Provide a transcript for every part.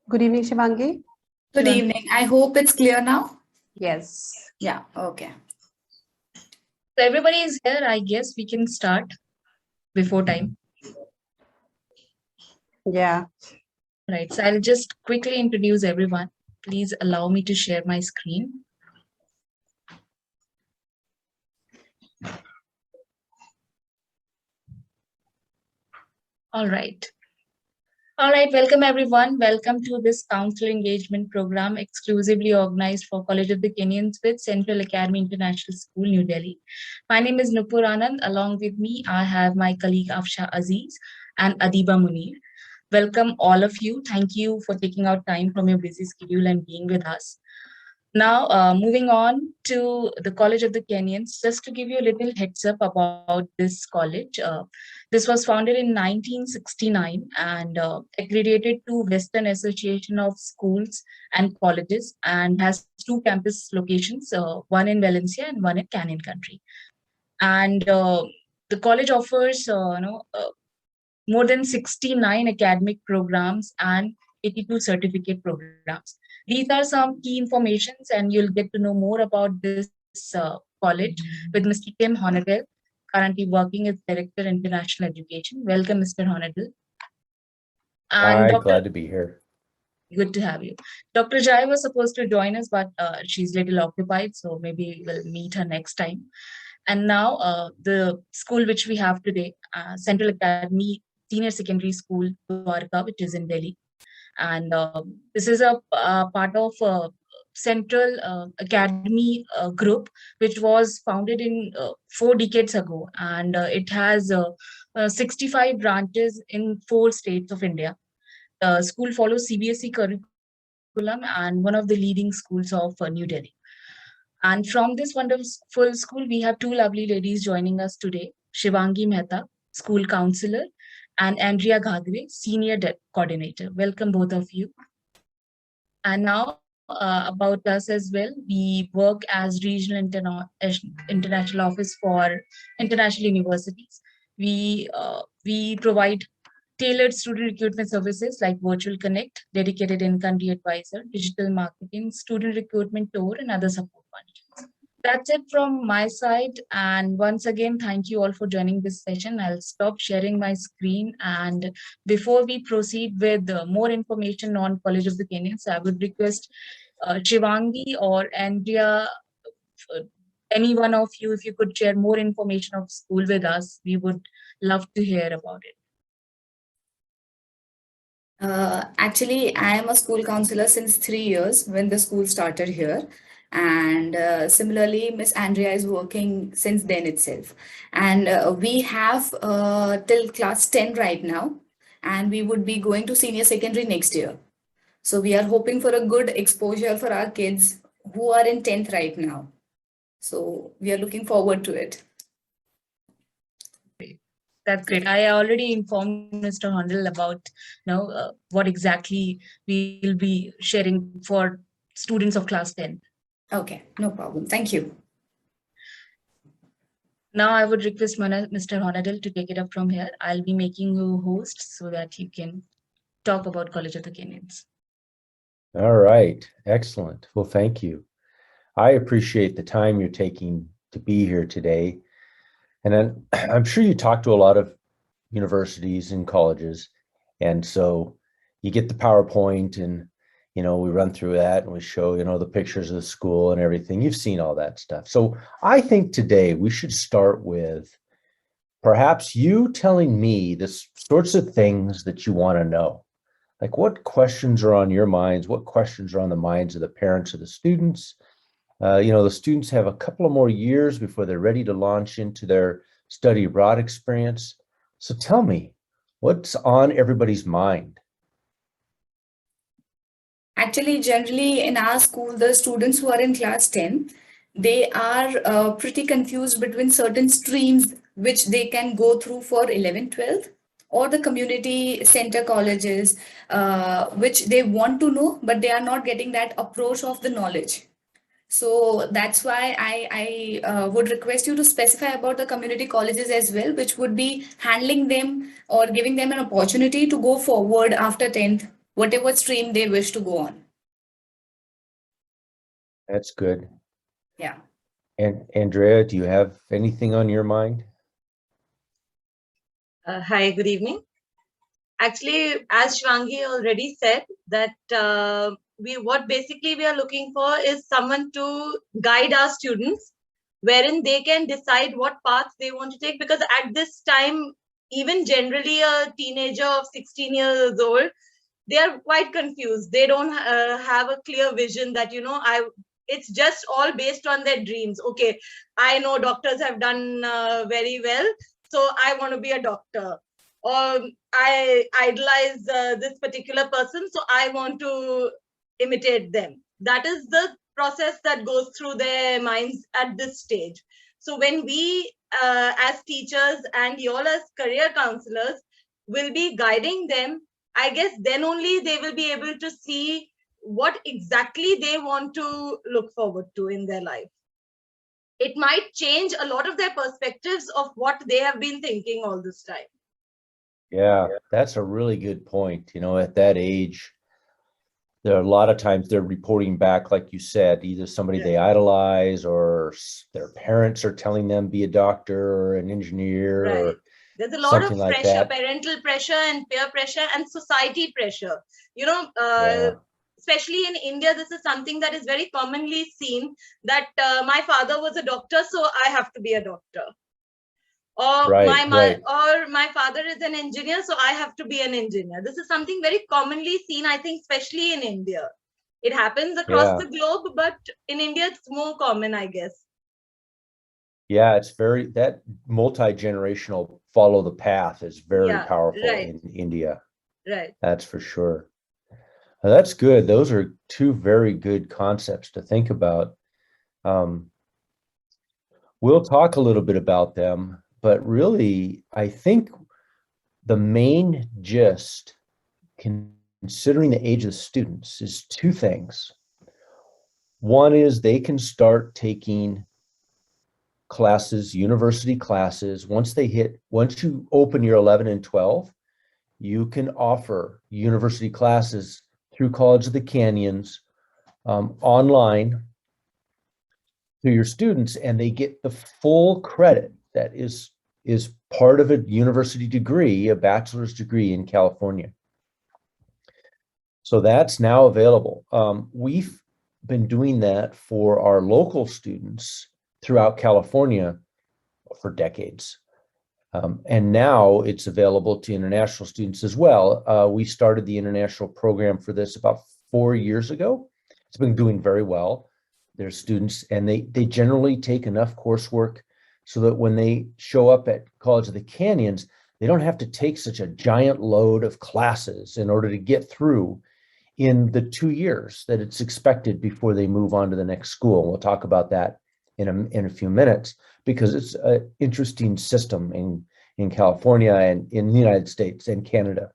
Good evening, Shivangi. Good evening. I hope it's clear now. Yes. Yeah, okay. So everybody is here. I guess we can start before time. Yeah. Right. So I'll just quickly introduce everyone. Please allow me to share my screen. All right. All right, welcome everyone. Welcome to this council engagement program exclusively organized for College of the Kenyans with Central Academy International School, New Delhi. My name is Nupur Anand. Along with me, I have my colleague Afsha Aziz and Adiba Munir. Welcome all of you. Thank you for taking out time from your busy schedule and being with us. Now, moving on to the College of the Kenyans, just to give you a little heads up about this college. This was founded in 1969 and accredited to Western Association of Schools and Colleges and has two campus locations, one in Valencia and one in Canyon Country. And the college offers more than 69 academic programs and 82 certificate programs. These are some key informations, and you'll get to know more about this college with Mr. Tim Honadel, currently working as Director International Education. Welcome, Mr. Honadel. And Hi, glad to be here. Good to have you. Dr. Jai was supposed to join us, but she's a little occupied, so maybe we'll meet her next time. And now the school which we have today, Central Academy Senior Secondary School, Dwarka, which is in Delhi. And this is a part of Central Academy group, which was founded in 4 decades ago. And it has 65 branches in 4 states of India. The school follows CBSE curriculum and one of the leading schools of New Delhi. And from this wonderful school, we have 2 lovely ladies joining us today, Shivangi Mehta, school counselor, and Andrea Ghadre, Senior Coordinator. Welcome, both of you. And now about us as well. We work as Regional International Office for International Universities. We provide tailored student recruitment services like Virtual Connect, dedicated in-country advisor, digital marketing, student recruitment tour, and other support functions. That's it from my side. And once again, thank you all for joining this session. I'll stop sharing my screen. And before we proceed with more information on College of the Kenyans, I would request Shivangi or Andrea, any one of you, if you could share more information of school with us, we would love to hear about it. Actually, I am a school counselor since 3 years when the school started here. And similarly, Miss Andrea is working since then itself. And we have till class 10 right now, and we would be going to senior secondary next year. So we are hoping for a good exposure for our kids who are in 10th right now. So we are looking forward to it. That's great. I already informed Mr. Honadel about what exactly we will be sharing for students of class 10. Okay, no problem. Thank you. Now I would request Mr. Honadel to take it up from here. I'll be making you host so that you can talk about College of the Kenyans. All right, excellent. Well, thank you. I appreciate the time you're taking to be here today. And then I'm sure you talk to a lot of universities and colleges. And so you get the PowerPoint and, we run through that and we show, the pictures of the school and everything. You've seen all that stuff. So I think today we should start with perhaps you telling me the sorts of things that you want to know. Like what questions are on your minds? What questions are on the minds of the parents of the students? The students have a couple of more years before they're ready to launch into their study abroad experience. So tell me, what's on everybody's mind? Actually, generally in our school, the students who are in class 10, they are pretty confused between certain streams which they can go through for 11th, 12th, or the community center colleges, which they want to know, but they are not getting that approach of the knowledge. So that's why I would request you to specify about the community colleges as well, which would be handling them or giving them an opportunity to go forward after 10th whatever stream they wish to go on. That's good. Yeah. And Andrea, do you have anything on your mind? Hi, good evening. Actually, as Shwangi already said, that what basically we are looking for is someone to guide our students, wherein they can decide what path they want to take. Because at this time, even generally a teenager of 16 years old, they are quite confused. They don't have a clear vision that, it's just all based on their dreams. Okay, I know doctors have done very well, so I want to be a doctor. Or I idolize this particular person, so I want to imitate them. That is the process that goes through their minds at this stage. So when we, as teachers and you all as career counselors, will be guiding them, I guess then only they will be able to see what exactly they want to look forward to in their life. It might change a lot of their perspectives of what they have been thinking all this time. Yeah, that's a really good point. At that age, there are a lot of times they're reporting back, like you said, either somebody they idolize or their parents are telling them be a doctor or an engineer or there's a lot of something like pressure, that. parental pressure and peer pressure and society pressure. Especially in India, this is something that is very commonly seen, that my father was a doctor, so I have to be a doctor. Or my father is an engineer, so I have to be an engineer. This is something very commonly seen, I think, especially in India. It happens across the globe, but in India, it's more common, I guess. Yeah, it's that multi-generational follow the path is very powerful in India. Right. That's for sure. That's good. Those are two very good concepts to think about. We'll talk a little bit about them, but really, I think the main gist, considering the age of the students, is two things. One is they can start taking classes, university classes. Once you open your 11 and 12, you can offer university classes through College of the Canyons online to your students, and they get the full credit that is part of a university degree, a bachelor's degree in California. So that's now available. We've been doing that for our local students throughout California for decades. And now it's available to international students as well. We started the international program for this about 4 years ago. It's been doing very well. There's students, and they generally take enough coursework so that when they show up at College of the Canyons, they don't have to take such a giant load of classes in order to get through in the 2 years that it's expected before they move on to the next school. And we'll talk about that in a few minutes, because it's an interesting system in California and in the United States and Canada.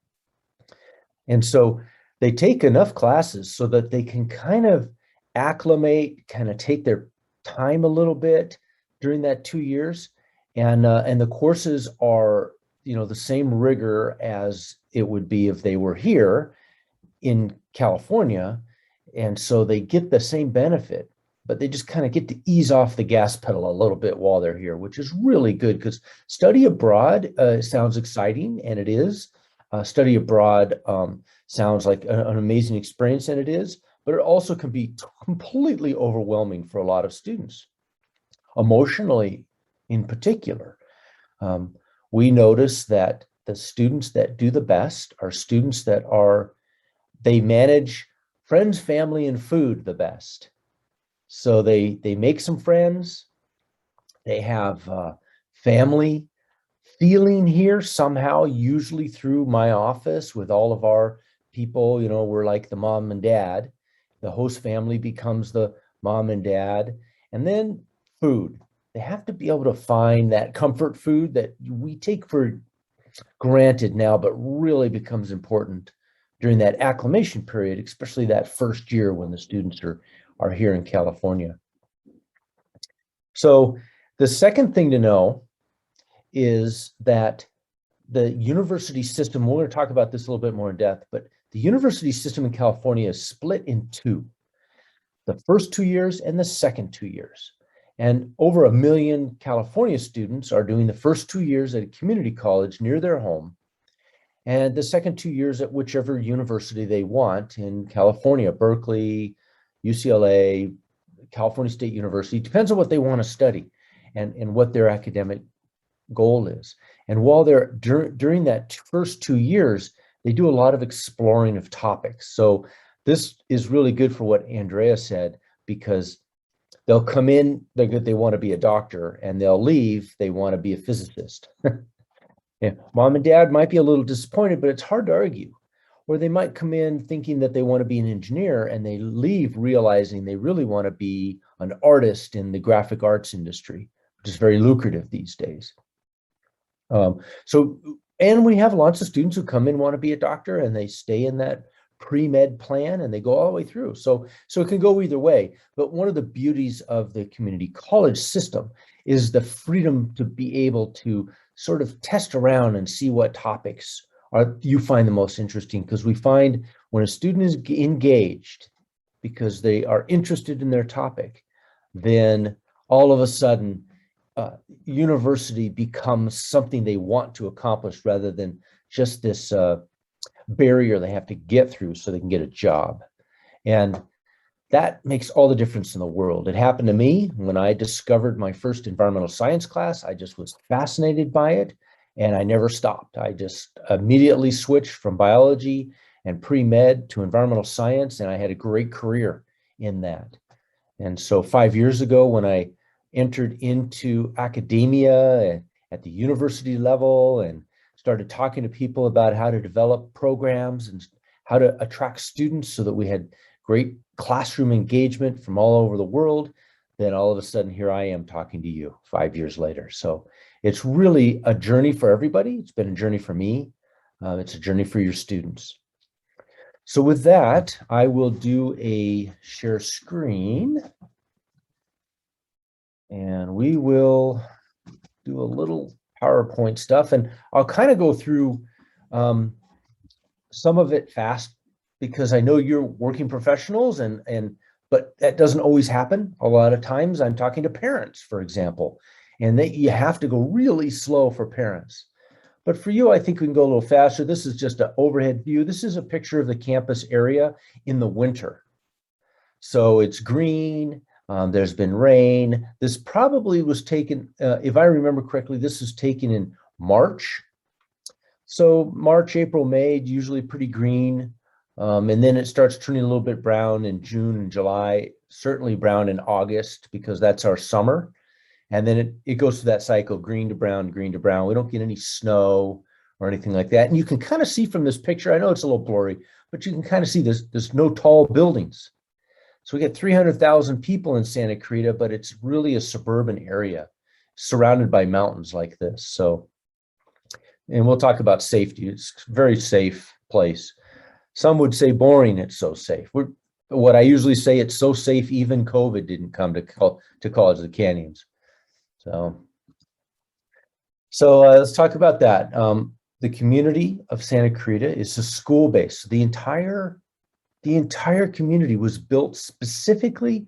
And so they take enough classes so that they can kind of acclimate, kind of take their time a little bit during that 2 years. And the courses are, the same rigor as it would be if they were here in California. And so they get the same benefit, but they just kind of get to ease off the gas pedal a little bit while they're here, which is really good, because study abroad sounds exciting, and it is. Study abroad sounds like an amazing experience, and it is, but it also can be completely overwhelming for a lot of students, emotionally in particular. We notice that the students that do the best are students that they manage friends, family, and food the best. So they make some friends, they have family feeling here somehow, usually through my office with all of our people. We're like the mom and dad. The host family becomes the mom and dad. And then food. They have to be able to find that comfort food that we take for granted now, but really becomes important during that acclimation period, especially that first year when the students are here in California. So the second thing to know is that the university system, we're going to talk about this a little bit more in depth, but the university system in California is split in two, the first 2 years and the second 2 years. And over 1 million California students are doing the first 2 years at a community college near their home, and the second 2 years at whichever university they want in California, Berkeley, UCLA, California State University, depends on what they want to study and what their academic goal is. And while they're during that first 2 years, they do a lot of exploring of topics. So this is really good for what Andrea said, because they'll come in, they want to be a doctor, and they'll leave, they want to be a physicist. Yeah, mom and dad might be a little disappointed, but it's hard to argue. Or they might come in thinking that they want to be an engineer, and they leave realizing they really want to be an artist in the graphic arts industry, which is very lucrative these days. And we have lots of students who come in, want to be a doctor, and they stay in that pre-med plan and they go all the way through. So it can go either way. But one of the beauties of the community college system is the freedom to be able to sort of test around and see what topics you find the most interesting, because we find when a student is engaged because they are interested in their topic, then all of a sudden university becomes something they want to accomplish rather than just this barrier they have to get through so they can get a job. And that makes all the difference in the world. It happened to me when I discovered my first environmental science class. I just was fascinated by it, and I never stopped. I just immediately switched from biology and pre-med to environmental science, and I had a great career in that. And so 5 years ago, when I entered into academia at the university level and started talking to people about how to develop programs and how to attract students so that we had great classroom engagement from all over the world, then all of a sudden here I am talking to you 5 years later. So it's really a journey for everybody. It's been a journey for me. It's a journey for your students. So with that, I will do a share screen, and we will do a little PowerPoint stuff, and I'll kind of go through some of it fast because I know you're working professionals, but that doesn't always happen. A lot of times I'm talking to parents, for example, and you have to go really slow for parents. But for you, I think we can go a little faster. This is just an overhead view. This is a picture of the campus area in the winter. So it's green. There's been rain. This probably was taken, if I remember correctly, this was taken in March. So March, April, May, usually pretty green. And then it starts turning a little bit brown in June and July, certainly brown in August, because that's our summer. And then it goes through that cycle, green to brown, green to brown. We don't get any snow or anything like that. And you can kind of see from this picture, I know it's a little blurry, but you can kind of see there's no tall buildings. So we get 300,000 people in Santa Clarita, but it's really a suburban area surrounded by mountains like this. So, and we'll talk about safety. It's a very safe place. Some would say boring, it's so safe. What I usually say, it's so safe, even COVID didn't come to College of the Canyons. So let's talk about that. The community of Santa Clarita is a school base. The entire community was built specifically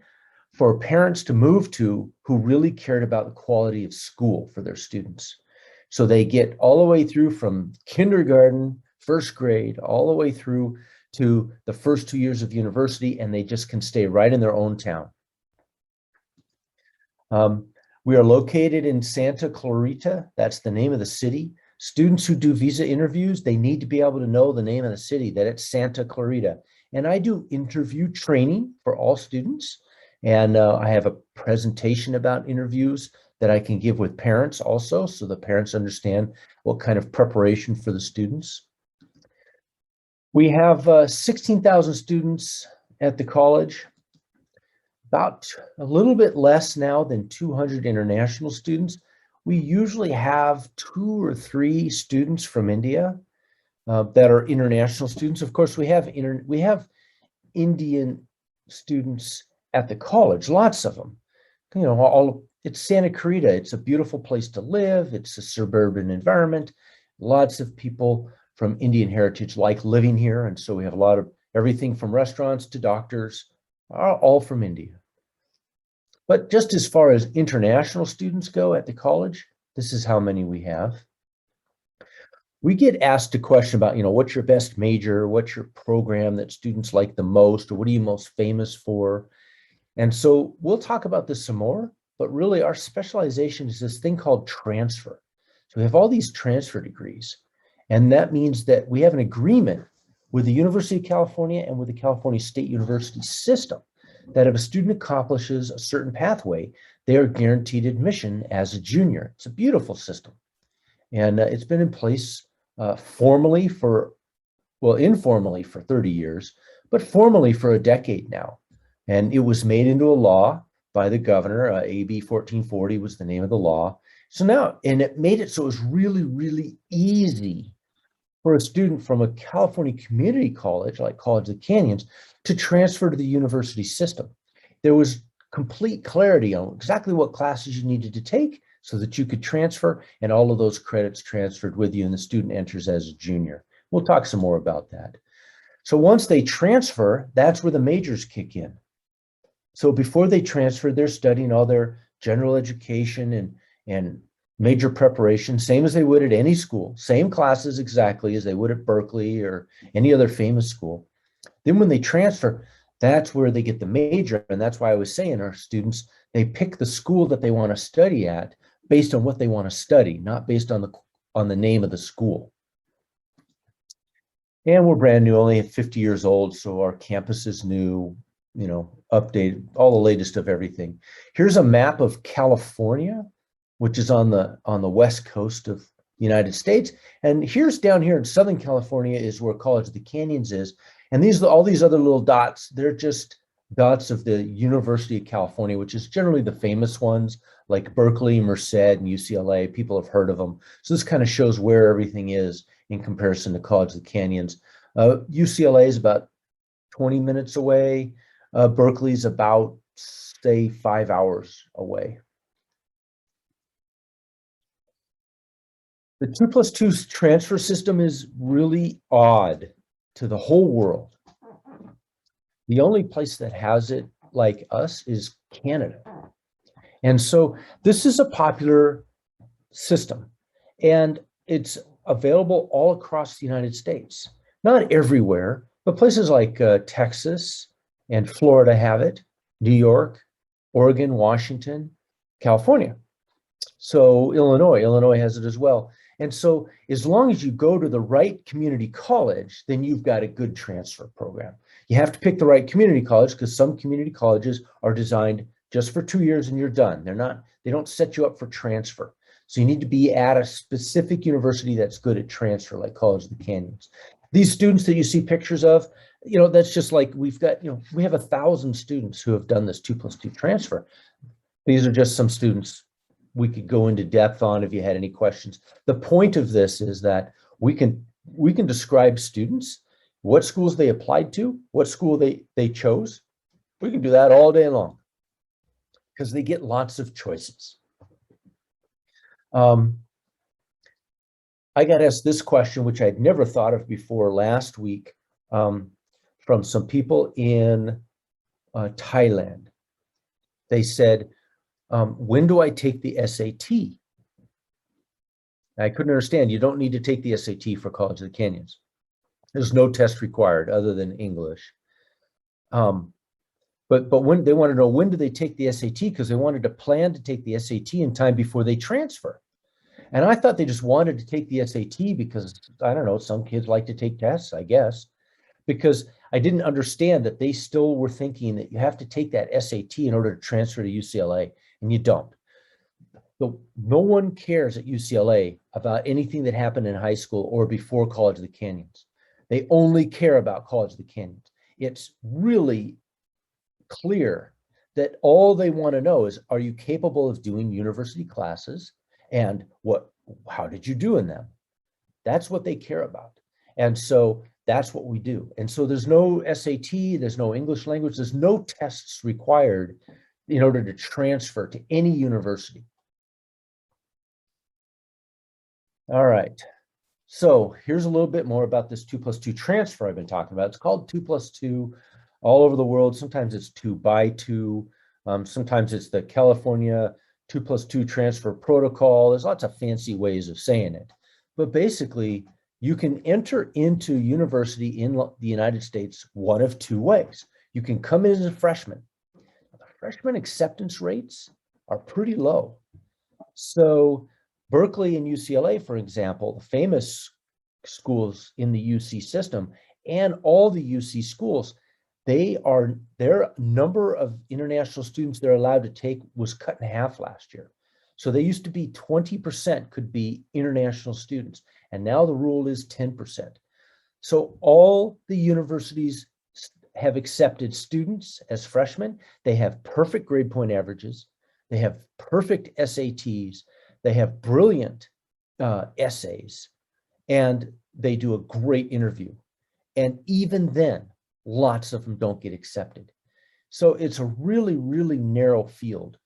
for parents to move to who really cared about the quality of school for their students. So they get all the way through from kindergarten, first grade, all the way through to the first 2 years of university, and they just can stay right in their own town. We are located in Santa Clarita. That's the name of the city. Students who do visa interviews, they need to be able to know the name of the city, that it's Santa Clarita. And I do interview training for all students. And I have a presentation about interviews that I can give with parents also, so the parents understand what kind of preparation for the students. We have 16,000 students at the college, about a little bit less now than 200 international students. We usually have 2 or 3 students from India that are international students. Of course, we have Indian students at the college, lots of them. You know, it's Santa Clarita. It's a beautiful place to live. It's a suburban environment. Lots of people from Indian heritage like living here. And so we have a lot of everything from restaurants to doctors, are all from India. But just as far as international students go at the college, this is how many we have. We get asked a question about, what's your best major? What's your program that students like the most? Or what are you most famous for? And so we'll talk about this some more, but really our specialization is this thing called transfer. So we have all these transfer degrees, and that means that we have an agreement with the University of California and with the California State University system that if a student accomplishes a certain pathway, they are guaranteed admission as a junior. It's a beautiful system. And it's been in place informally for 30 years, but formally for a decade now. And it was made into a law by the governor. AB 1440 was the name of the law. So now, and it made it so it was really, really easy for a student from a California community college, like College of the Canyons, to transfer to the university system. There was complete clarity on exactly what classes you needed to take so that you could transfer, and all of those credits transferred with you, and the student enters as a junior. We'll talk some more about that. So once they transfer, that's where the majors kick in. So before they transfer, they're studying all their general education and major preparation, same as they would at any school, same classes exactly as they would at Berkeley or any other famous school. Then when they transfer, that's where they get the major. And that's why I was saying our students, they pick the school that they want to study at based on what they want to study, not based on the name of the school. And we're brand new, only 50 years old, so our campus is new, updated, all the latest of everything. Here's a map of California, which is on the west coast of the United States. And here's down here in Southern California is where College of the Canyons is. And all these other little dots, they're just dots of the University of California, which is generally the famous ones like Berkeley, Merced, and UCLA. People have heard of them. So this kind of shows where everything is in comparison to College of the Canyons. UCLA is about 20 minutes away. Berkeley's about, say, 5 hours away. The 2+2 transfer system is really odd to the whole world. The only place that has it like us is Canada. And so this is a popular system, and it's available all across the United States. Not everywhere, but places like Texas and Florida have it, New York, Oregon, Washington, California. So Illinois has it as well. And so as long as you go to the right community college, then you've got a good transfer program. You have to pick the right community college because some community colleges are designed just for 2 years and you're done. They don't set you up for transfer. So you need to be at a specific university that's good at transfer, like College of the Canyons. These students that you see pictures of, that's just like we have 1,000 students who have done this 2+2 transfer. These are just some students we could go into depth on if you had any questions. The point of this is that we can describe students, what schools they applied to, what school they chose. We can do that all day long because they get lots of choices. I got asked this question, which I'd never thought of before last week, from some people in Thailand. They said, when do I take the SAT? I couldn't understand. You don't need to take the SAT for College of the Canyons. There's no test required other than English. But when they want to know, when do they take the SAT? Because they wanted to plan to take the SAT in time before they transfer. And I thought they just wanted to take the SAT because, I don't know, some kids like to take tests, I guess, because I didn't understand that they still were thinking that you have to take that SAT in order to transfer to UCLA, and you don't. No one cares at UCLA about anything that happened in high school or before College of the Canyons. They only care about College of the Canyons. It's really clear that all they want to know is, are you capable of doing university classes, and how did you do in them? That's what they care about. And so that's what we do. And so there's no SAT, there's no English language, there's no tests required in order to transfer to any university. All right. So here's a little bit more about this 2+2 transfer I've been talking about. It's called 2+2 all over the world. Sometimes it's 2x2. Sometimes it's the California 2+2 transfer protocol. There's lots of fancy ways of saying it. But basically, you can enter into university in the United States one of two ways. You can come in as a freshman. The freshman acceptance rates are pretty low. So Berkeley and UCLA, for example, the famous schools in the UC system, and all the UC schools, their number of international students they're allowed to take was cut in half last year. So they used to be 20% could be international students, and now the rule is 10%. So all the universities have accepted students as freshmen. They have perfect grade point averages. They have perfect SATs. They have brilliant essays, and they do a great interview. And even then, lots of them don't get accepted. So it's a really, really narrow field.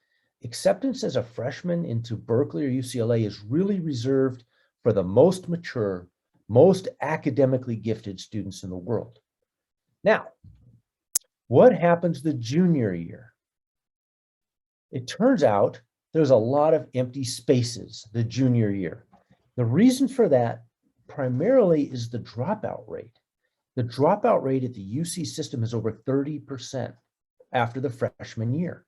Acceptance as a freshman into Berkeley or UCLA is really reserved for the most mature, most academically gifted students in the world. Now, what happens the junior year? It turns out there's a lot of empty spaces the junior year. The reason for that primarily is the dropout rate. The dropout rate at the UC system is over 30% after the freshman year.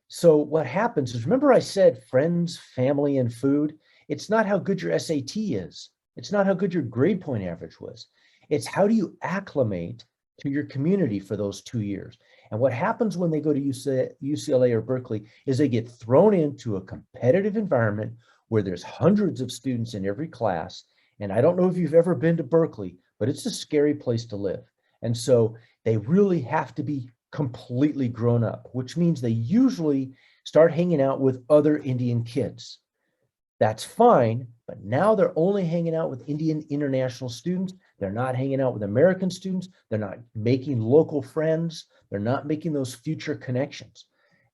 So what happens is, remember I said friends, family, and food? It's not how good your SAT is. It's not how good your grade point average was. It's how do you acclimate to your community for those 2 years. And what happens when they go to UCLA or Berkeley is they get thrown into a competitive environment where there's hundreds of students in every class. And I don't know if you've ever been to Berkeley, but it's a scary place to live. And so they really have to be completely grown up, which means they usually start hanging out with other Indian kids. That's fine, but now they're only hanging out with Indian international students. They're not hanging out with American students. They're not making local friends. They're not making those future connections.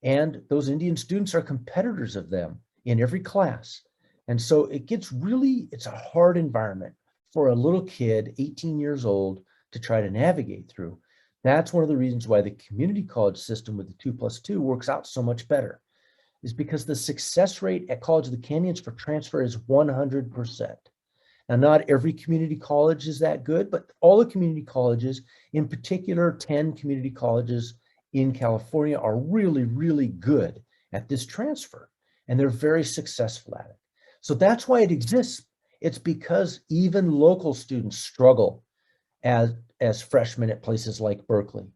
And those Indian students are competitors of them in every class. And so it gets really, it's a hard environment for a little kid, 18 years old, to try to navigate through. That's one of the reasons why the community college system with the 2+2 works out so much better, is because the success rate at College of the Canyons for transfer is 100%. Now, not every community college is that good, but all the community colleges, in particular, 10 community colleges in California, are really, really good at this transfer, and they're very successful at it. So that's why it exists. It's because even local students struggle as freshmen at places like Berkeley.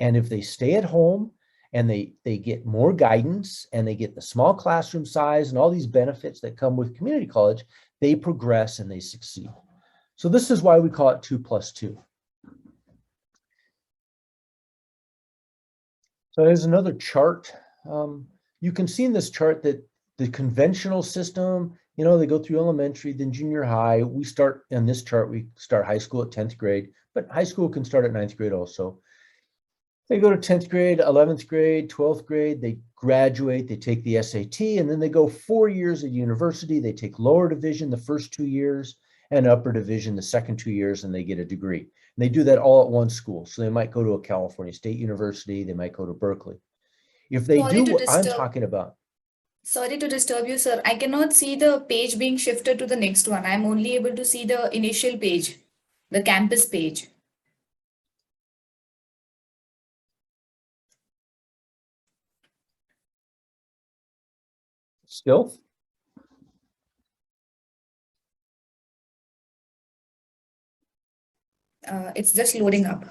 And if they stay at home and they get more guidance and they get the small classroom size and all these benefits that come with community college, they progress and they succeed. So this is why we call it 2+2. So there's another chart. You can see in this chart that the conventional system, you know, they go through elementary, then junior high. We start in this chart, we start high school at 10th grade, but high school can start at 9th grade also. They go to 10th grade, 11th grade, 12th grade, they graduate, they take the SAT, and then they go 4 years at university. They take lower division the first 2 years and upper division the second 2 years, and they get a degree. And they do that all at one school. So they might go to a California State University, they might go to Berkeley. If they do what I'm talking about. Sorry to disturb you, sir. I cannot see the page being shifted to the next one. I'm only able to see the initial page, the campus page. Still? It's just loading up.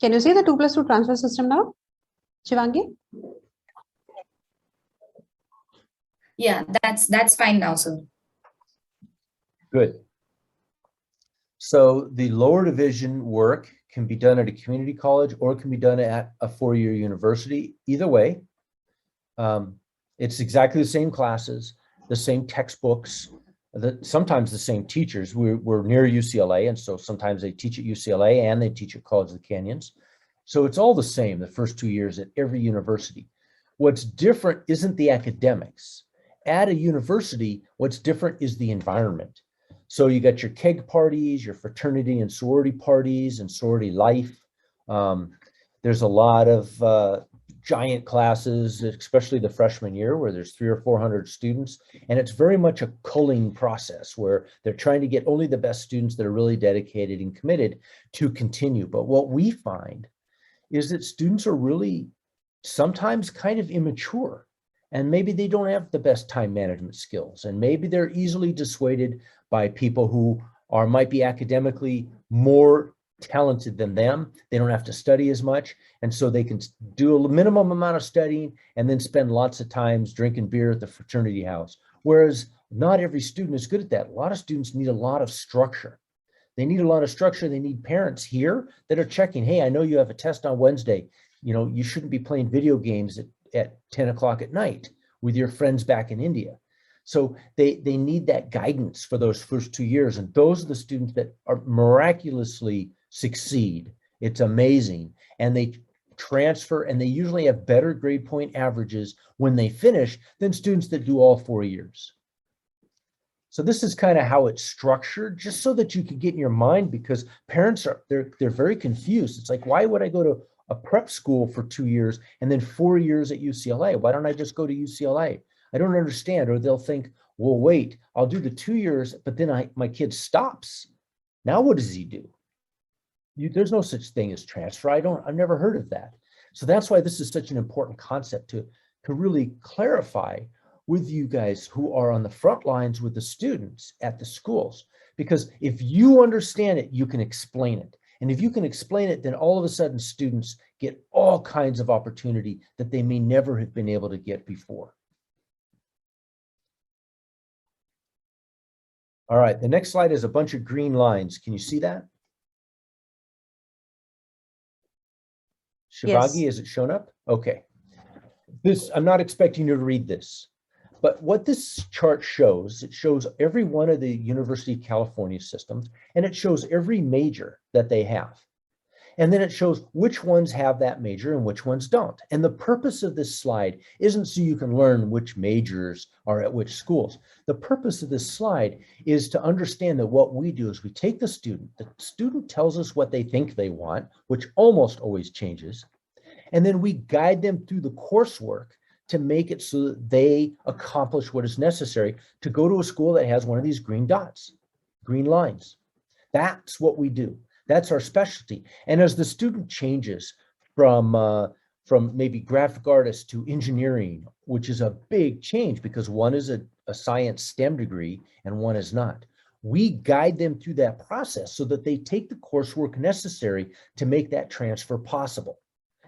Can you see the 2+2 transfer system now, Shivangi? Yeah, that's fine now, sir. Good. So the lower division work can be done at a community college or it can be done at a 4-year university. Either way, it's exactly the same classes, the same textbooks, sometimes the same teachers. We're near UCLA, and so sometimes they teach at UCLA and they teach at College of the Canyons. So it's all the same the first 2 years at every university. What's different isn't the academics. At a university, what's different is the environment. So you got your keg parties, your fraternity and sorority parties and sorority life. There's a lot of giant classes, especially the freshman year, where there's 300 or 400 students. And it's very much a culling process where they're trying to get only the best students that are really dedicated and committed to continue. But what we find is that students are really sometimes kind of immature, and maybe they don't have the best time management skills, and maybe they're easily dissuaded by people who might be academically more talented than them. They don't have to study as much, and so they can do a minimum amount of studying and then spend lots of times drinking beer at the fraternity house. Whereas not every student is good at that. A lot of students need a lot of structure. They need a lot of structure. They need parents here that are checking, hey, I know you have a test on Wednesday. You know, you shouldn't be playing video games at 10 o'clock at night with your friends back in India. So they need that guidance for those first 2 years. And those are the students that are miraculously succeed. It's amazing. And they transfer, and they usually have better grade point averages when they finish than students that do all 4 years. So this is kind of how it's structured, just so that you can get in your mind, because parents they're very confused. It's like, why would I go to a prep school for 2 years and then 4 years at UCLA? Why don't I just go to UCLA? I don't understand. Or they'll think, well, wait, I'll do the 2 years, but then my kid stops. Now what does he do? There's no such thing as transfer. I've never heard of that. So that's why this is such an important concept to really clarify with you guys who are on the front lines with the students at the schools. Because if you understand it, you can explain it. And if you can explain it, then all of a sudden students get all kinds of opportunity that they may never have been able to get before. All right, the next slide is a bunch of green lines. Can you see that? Shivangi, Yes. is it shown up? Okay. I'm not expecting you to read this, but what this chart shows, it shows every one of the University of California systems, and it shows every major that they have. And then it shows which ones have that major and which ones don't. And the purpose of this slide isn't so you can learn which majors are at which schools. The purpose of this slide is to understand that what we do is we take the student tells us what they think they want, which almost always changes, and then we guide them through the coursework to make it so that they accomplish what is necessary to go to a school that has one of these green dots, green lines. That's what we do. That's our specialty. And as the student changes from maybe graphic artist to engineering, which is a big change because one is a science STEM degree and one is not, we guide them through that process so that they take the coursework necessary to make that transfer possible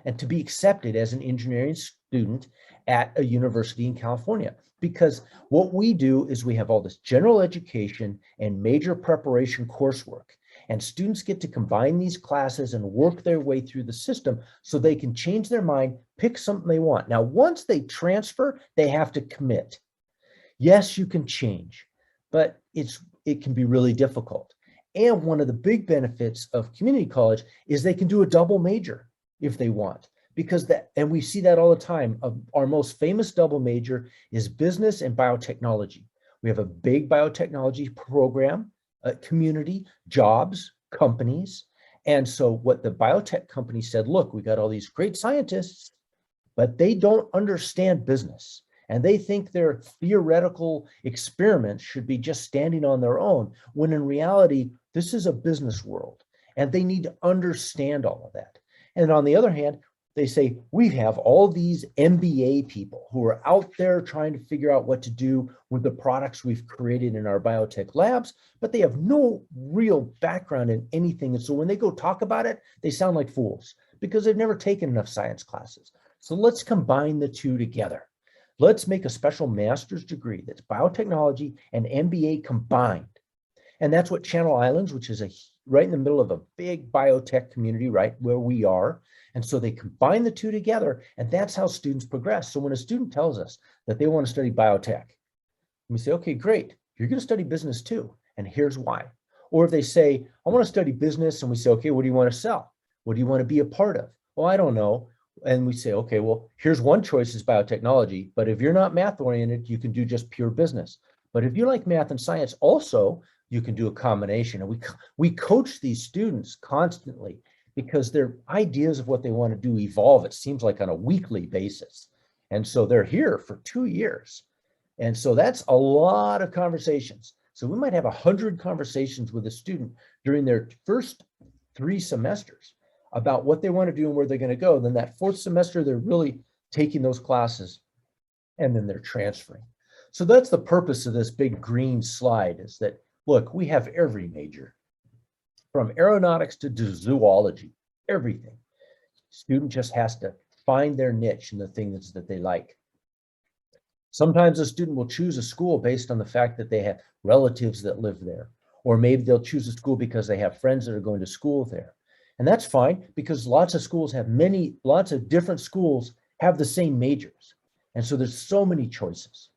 and to be accepted as an engineering student at a university in California. Because what we do is we have all this general education and major preparation coursework. And students get to combine these classes and work their way through the system so they can change their mind, pick something they want. Now, once they transfer, they have to commit. Yes, you can change, but it can be really difficult. And one of the big benefits of community college is they can do a double major if they want, and we see that all the time. Our most famous double major is business and biotechnology. We have a big biotechnology program, community, jobs, companies. And so what the biotech company said, look, we got all these great scientists, but they don't understand business. And they think their theoretical experiments should be just standing on their own, when in reality, this is a business world and they need to understand all of that. And on the other hand, they say, we have all these MBA people who are out there trying to figure out what to do with the products we've created in our biotech labs, but they have no real background in anything. And so when they go talk about it, they sound like fools because they've never taken enough science classes. So let's combine the two together. Let's make a special master's degree that's biotechnology and MBA combined. And that's what Channel Islands, which is right in the middle of a big biotech community, right where we are. And so they combine the two together, and that's how students progress. So when a student tells us that they want to study biotech, we say, okay, great, you're going to study business too, and here's why. Or if they say, I want to study business, and we say, okay, what do you want to sell? What do you want to be a part of? Well, I don't know. And we say, okay, well, here's one choice is biotechnology, but if you're not math oriented, you can do just pure business. But if you like math and science also, you can do a combination. And we coach these students constantly because their ideas of what they want to do evolve, it seems like, on a weekly basis. And so they're here for 2 years. And so that's a lot of conversations. So we might have 100 conversations with a student during their first 3 semesters about what they want to do and where they're going to go. Then that 4th semester, they're really taking those classes and then they're transferring. So that's the purpose of this big green slide, is that, look, we have every major, from aeronautics to zoology, everything. Student just has to find their niche and the things that they like. Sometimes a student will choose a school based on the fact that they have relatives that live there, or maybe they'll choose a school because they have friends that are going to school there. And that's fine, because lots of schools have lots of different schools have the same majors. And so there's so many choices.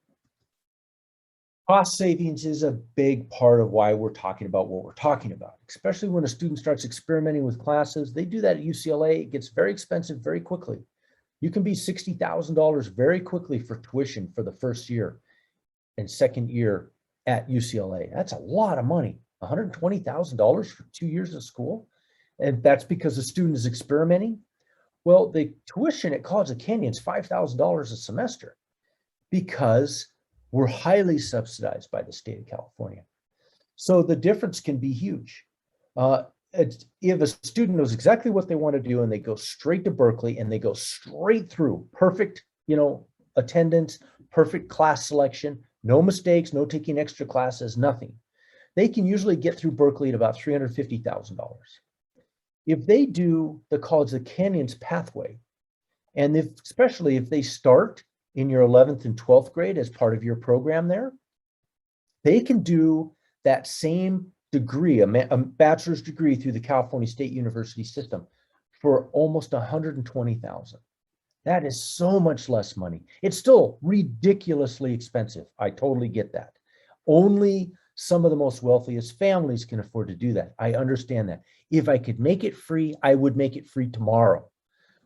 Cost savings is a big part of why we're talking about what we're talking about, especially when a student starts experimenting with classes. They do that at UCLA. It gets very expensive very quickly. You can be $60,000 very quickly for tuition for the first year and second year at UCLA. That's a lot of money, $120,000 for 2 years of school. And that's because the student is experimenting. Well, the tuition at College of Canyon is $5,000 a semester because we're highly subsidized by the state of California. So the difference can be huge. If a student knows exactly what they want to do and they go straight to Berkeley and they go straight through, perfect, attendance, perfect class selection, no mistakes, no taking extra classes, nothing, they can usually get through Berkeley at about $350,000. If they do the College of Canyons pathway, and especially if they start in your 11th and 12th grade as part of your program there, they can do that same degree, a bachelor's degree through the California State University system for almost $120,000. That is so much less money. It's still ridiculously expensive. I totally get that. Only some of the most wealthiest families can afford to do that. I understand that. If I could make it free, I would make it free tomorrow.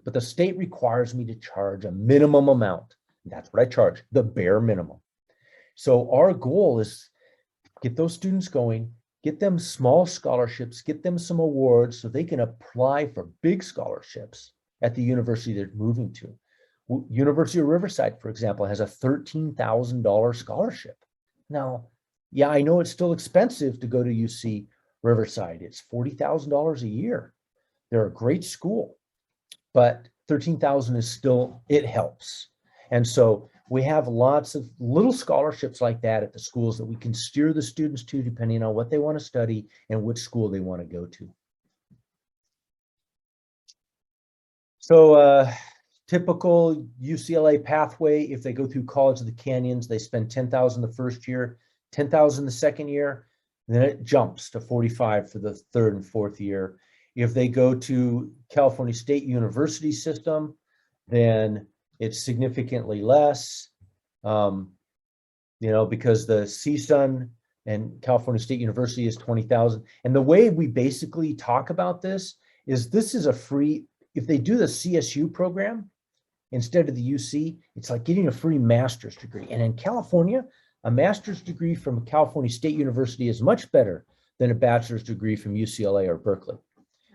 But the state requires me to charge a minimum amount. That's what I charge, the bare minimum. So our goal is get those students going, get them small scholarships, get them some awards so they can apply for big scholarships at the university they're moving to. University of Riverside, for example, has a $13,000 scholarship. Now, yeah, I know it's still expensive to go to UC Riverside. It's $40,000 a year. They're a great school, but $13,000 is still, it helps. And so we have lots of little scholarships like that at the schools that we can steer the students to depending on what they want to study and which school they want to go to. So typical UCLA pathway, if they go through College of the Canyons, they spend $10,000 the first year, $10,000 the second year, and then it jumps to $45,000 for the third and fourth year. If they go to California State University system, then it's significantly less, because the CSUN and California State University is $20,000. And the way we basically talk about this is a free, if they do the CSU program instead of the UC, it's like getting a free master's degree. And in California, a master's degree from California State University is much better than a bachelor's degree from UCLA or Berkeley.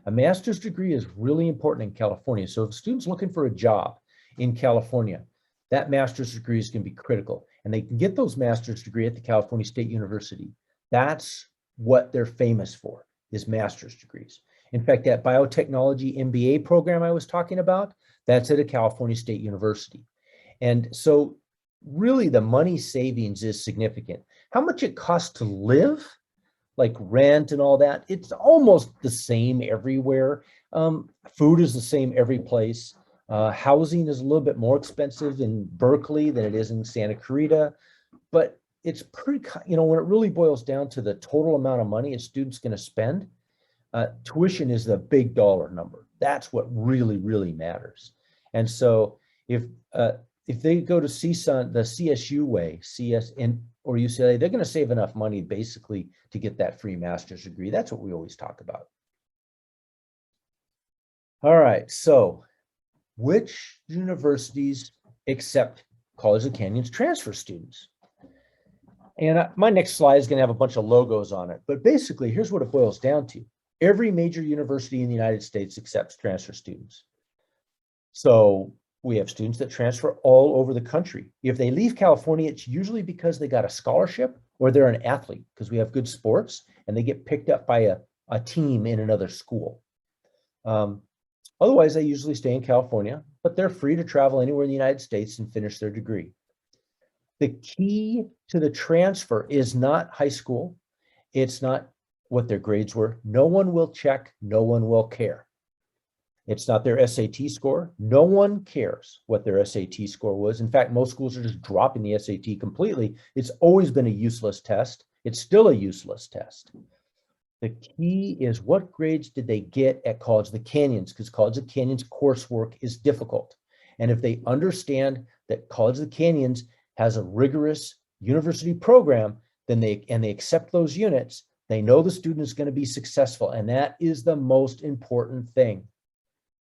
A master's degree is really important in California. So if a student's looking for a job in California, that master's degree is going to be critical. And they can get those master's degree at the California State University. That's what they're famous for, is master's degrees. In fact, that biotechnology MBA program I was talking about, that's at a California State University. And so really the money savings is significant. How much it costs to live, like rent and all that, it's almost the same everywhere. Food is the same every place. Housing is a little bit more expensive in Berkeley than it is in Santa Clarita, but it's pretty, when it really boils down to the total amount of money a student's going to spend, tuition is the big dollar number. That's what really, really matters. And so if they go to CSUN, the CSU way, or UCLA, they're going to save enough money basically to get that free master's degree. That's what we always talk about. All right, so which universities accept College of the Canyons transfer students? And my next slide is going to have a bunch of logos on it, but basically here's what it boils down to. Every major university in the United States accepts transfer students. So we have students that transfer all over the country. If they leave California, it's usually because they got a scholarship or they're an athlete, because we have good sports and they get picked up by a team in another school. Otherwise, they usually stay in California, but they're free to travel anywhere in the United States and finish their degree. The key to the transfer is not high school. It's not what their grades were. No one will check. No one will care. It's not their SAT score. No one cares what their SAT score was. In fact, most schools are just dropping the SAT completely. It's always been a useless test. It's still a useless test. The key is what grades did they get at College of the Canyons, because College of the Canyons coursework is difficult. And if they understand that College of the Canyons has a rigorous university program, then they accept those units, they know the student is going to be successful. And that is the most important thing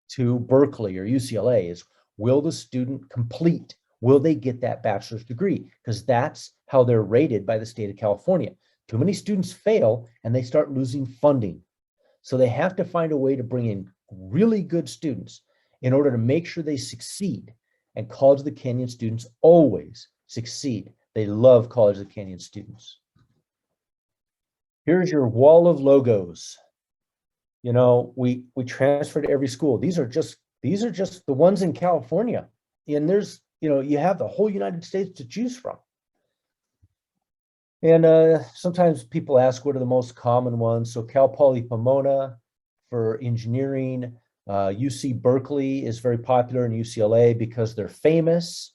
to Berkeley or UCLA is, will the student complete? Will they get that bachelor's degree? Because that's how they're rated by the state of California. Too many students fail and they start losing funding. So they have to find a way to bring in really good students in order to make sure they succeed. And College of the Canyon students always succeed. They love College of the Canyon students. Here's your wall of logos. You know, we transfer to every school. These are just the ones in California. And there's, you know, you have the whole United States to choose from. And sometimes people ask, what are the most common ones? So Cal Poly Pomona for engineering, UC Berkeley is very popular in UCLA because they're famous.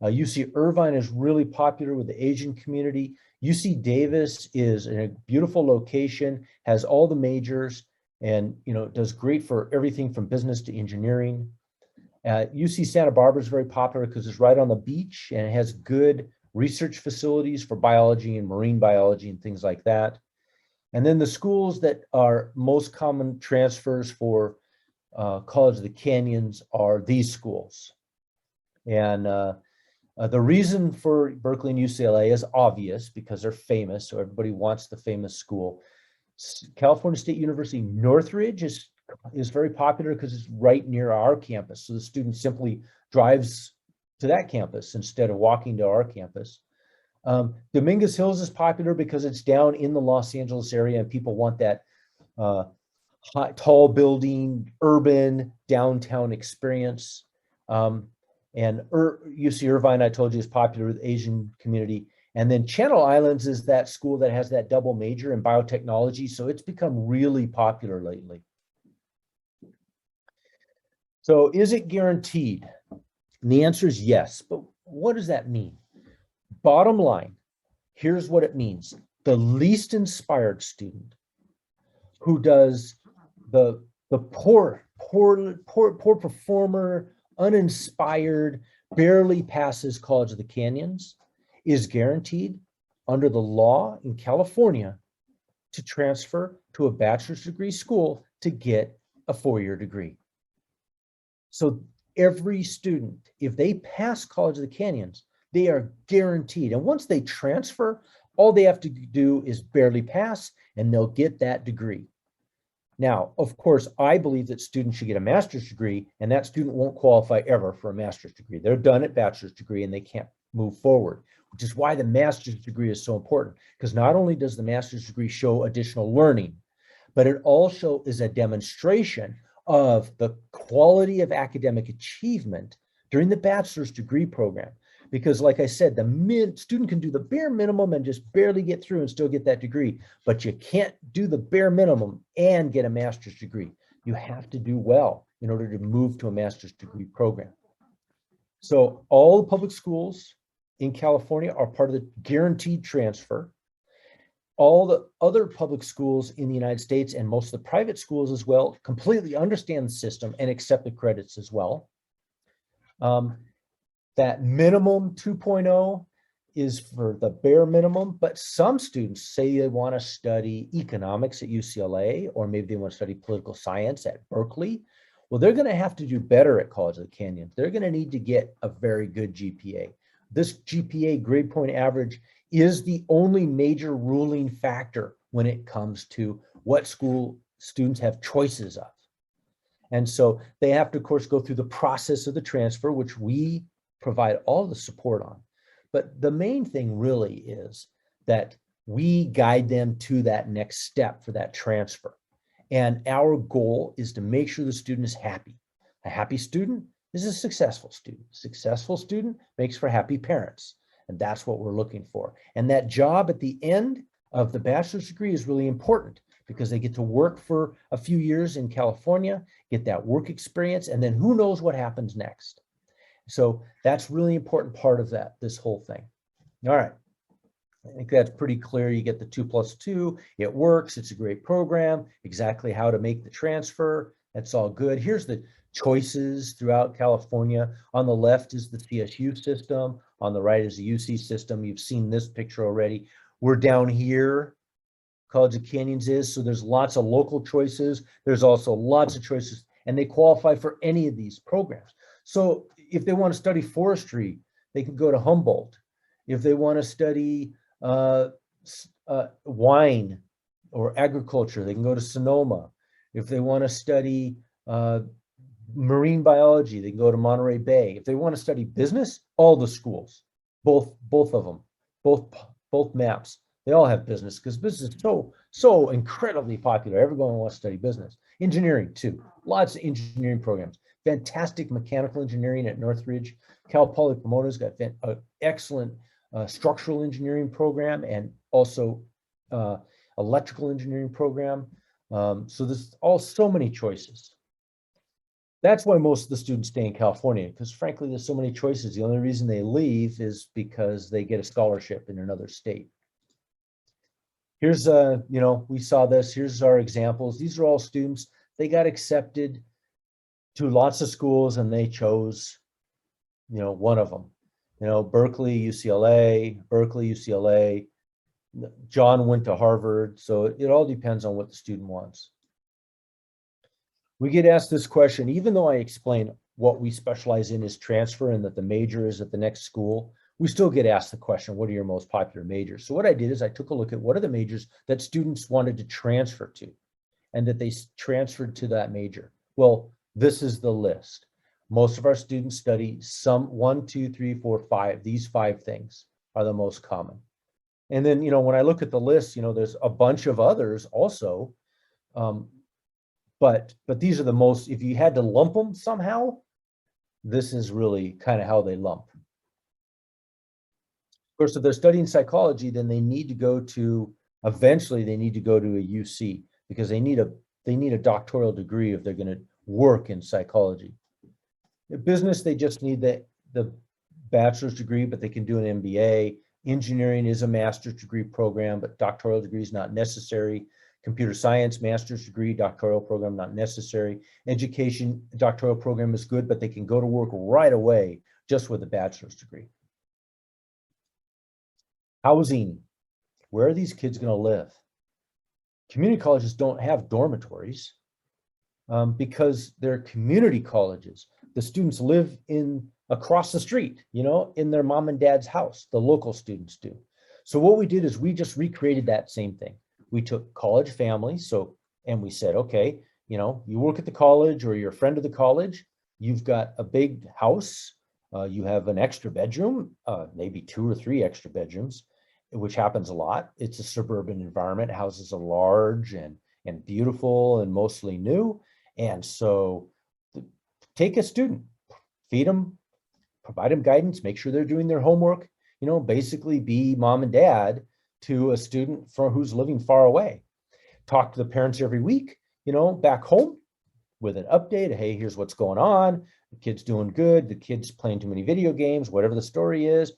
UC Irvine is really popular with the Asian community. UC Davis is in a beautiful location, has all the majors, and you know, does great for everything from business to engineering. UC Santa Barbara is very popular because it's right on the beach and it has good research facilities for biology and marine biology and things like that. And then the schools that are most common transfers for College of the Canyons are these schools. And the reason for Berkeley and UCLA is obvious because they're famous, so everybody wants the famous school. California State University Northridge is very popular because it's right near our campus. So the student simply drives to that campus instead of walking to our campus. Dominguez Hills is popular because it's down in the Los Angeles area and people want that high, tall building, urban downtown experience. And UC Irvine, I told you, is popular with the Asian community. And then Channel Islands is that school that has that double major in biotechnology. So it's become really popular lately. So is it guaranteed? And the answer is yes, but what does that mean? Bottom line, here's what it means. The least inspired student who does the poor performer, uninspired, barely passes College of the Canyons is guaranteed under the law in California to transfer to a bachelor's degree school to get a 4-year degree. So every student, if they pass College of the Canyons, they are guaranteed. And once they transfer, all they have to do is barely pass and they'll get that degree. Now, of course, I believe that students should get a master's degree and that student won't qualify ever for a master's degree. They're done at bachelor's degree and they can't move forward, which is why the master's degree is so important, because not only does the master's degree show additional learning, but it also is a demonstration of the quality of academic achievement during the bachelor's degree program. Because like I said, the student can do the bare minimum and just barely get through and still get that degree, but you can't do the bare minimum and get a master's degree. You have to do well in order to move to a master's degree program. So all the public schools in California are part of the guaranteed transfer. All the other public schools in the United States and most of the private schools as well completely understand the system and accept the credits as well. That minimum 2.0 is for the bare minimum, but some students say they want to study economics at UCLA, or maybe they want to study political science at Berkeley, Well, they're going to have to do better at College of the Canyons. They're going to need to get a very good GPA. This GPA, grade point average, is the only major ruling factor when it comes to what school students have choices of. And so they have to, of course, go through the process of the transfer, which we provide all the support on. But the main thing really is that we guide them to that next step for that transfer. And our goal is to make sure the student is happy. A happy student is a successful student. A successful student makes for happy parents. And that's what we're looking for. And that job at the end of the bachelor's degree is really important because they get to work for a few years in California, get that work experience, and then who knows what happens next. So that's really important part of this whole thing. All right. I think that's pretty clear. You get the 2+2, it works, it's a great program, exactly how to make the transfer. That's all good. Here's the choices throughout California. On the left is the CSU system. On the right is the UC system. You've seen this picture already. We're down here, College of Canyons is, so there's lots of local choices. There's also lots of choices, and they qualify for any of these programs. So if they want to study forestry, they can go to Humboldt. If they want to study wine or agriculture, they can go to Sonoma. If they want to study marine biology, they can go to Monterey Bay. If they want to study business, all the schools, both of them, both maps, they all have business because business is so incredibly popular. Everyone wants to study business. Engineering too, lots of engineering programs. Fantastic mechanical engineering at Northridge. Cal Poly Pomona's got an excellent structural engineering program and also electrical engineering program. So there's so many choices. That's why most of the students stay in California, because frankly, there's so many choices. The only reason they leave is because they get a scholarship in another state. Here's we saw this. Here's our examples. These are all students. They got accepted to lots of schools and they chose, one of them. Berkeley, UCLA. John went to Harvard. So it all depends on what the student wants. We get asked this question, even though I explain what we specialize in is transfer and that the major is at the next school, we still get asked the question, what are your most popular majors? So what I did is I took a look at what are the majors that students wanted to transfer to and that they transferred to that major. Well, this is the list. Most of our students study some 1, 2, 3, 4, 5. These 5 things are the most common. And then, when I look at the list, there's a bunch of others also. But these are the most, if you had to lump them somehow, this is really kind of how they lump. Of course, if they're studying psychology, then eventually they need to go to a UC because they need a doctoral degree if they're going to work in psychology. In business, they just need the bachelor's degree, but they can do an MBA. Engineering is a master's degree program, but doctoral degree is not necessary. Computer science, master's degree, doctoral program, not necessary. Education, doctoral program is good, but they can go to work right away just with a bachelor's degree. Housing, where are these kids going to live? Community colleges don't have dormitories because they're community colleges. The students live across the street, in their mom and dad's house. The local students do. So what we did is we just recreated that same thing. We took college families, and we said, okay, you work at the college or you're a friend of the college, you've got a big house, you have an extra bedroom, maybe 2 or 3 extra bedrooms, which happens a lot. It's a suburban environment. Houses are large and beautiful and mostly new. And so take a student, feed them, provide them guidance, make sure they're doing their homework, basically be mom and dad to a student who's living far away. Talk to the parents every week, back home with an update. Hey, here's what's going on. The kid's doing good. The kid's playing too many video games, whatever the story is,